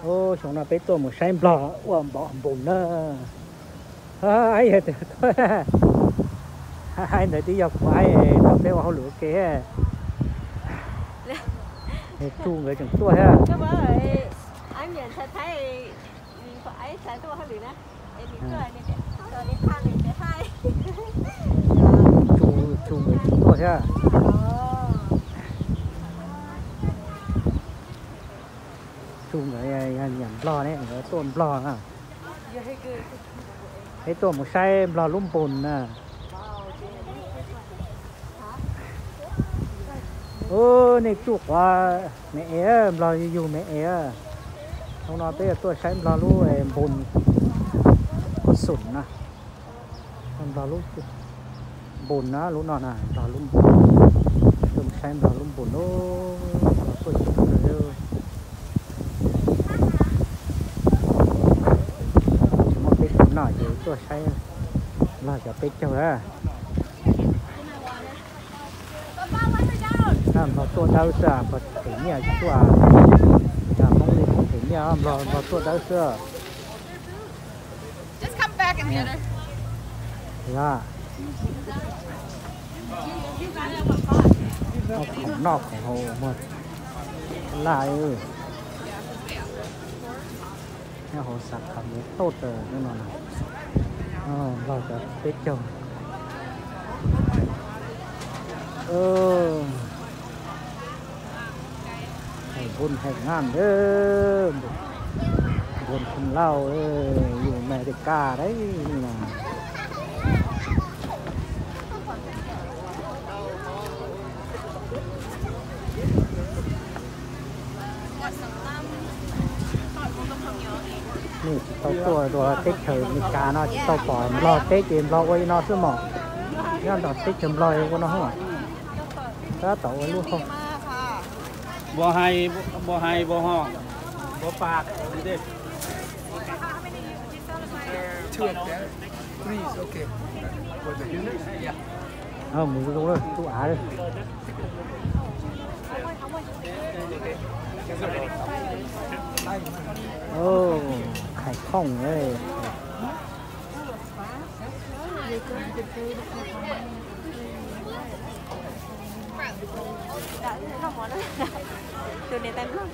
ô chúng nó bé tôi một sai bò uổng bỏ bùn nữa ai hết hai người đi dọc phải tập bé vào lửa kia chu người chẳng tua ha các bác ơi anh nhận thấy phải sai tua hay gì nè em đi cười này rồi đi thang này để hai chu người chẳng tua ha chu người nhầm lo đấy người tôm lo à cái tôm một sai lo lum bùn à ô này chuột quá mẹ em lo dù mẹ em không nói bây giờ tôi sẽ lo luôn em bùn có sụn nè em lo luôn bùn á lúc nào nè lo luôn tôi sẽ lo luôn bùn đó tôi chụp rồi một cái bùn nào thì tôi sẽ lo cho cái châu á nó tôi đau sợ và cái nhà chua mong đi cái nhà nó tôi đau sợ Just come back and get her. là nó không nọของhồ mà lại nhà hồ sạch cảm thấy tốt rồi nên là vào cái tết trồng buồn hành ngàn ơ buồn không lao dù mẹ được ca đấy làนี่ตัวเต็กเฉยมีกาเนาะตัวปล่อยรอเต็กเองรอไว้นอนซื้อหมอย้อนดอกเต็กเฉยลอยก็นอนหัวถ้าต่อไว้ลูกเขาบ่ให้บ่ห้องบ่ปากนี่เด้ Two of them. Please, okay. For the unit? Yeah. mình cứ luôn chú Á đi khải không đấy từ này tay luôn.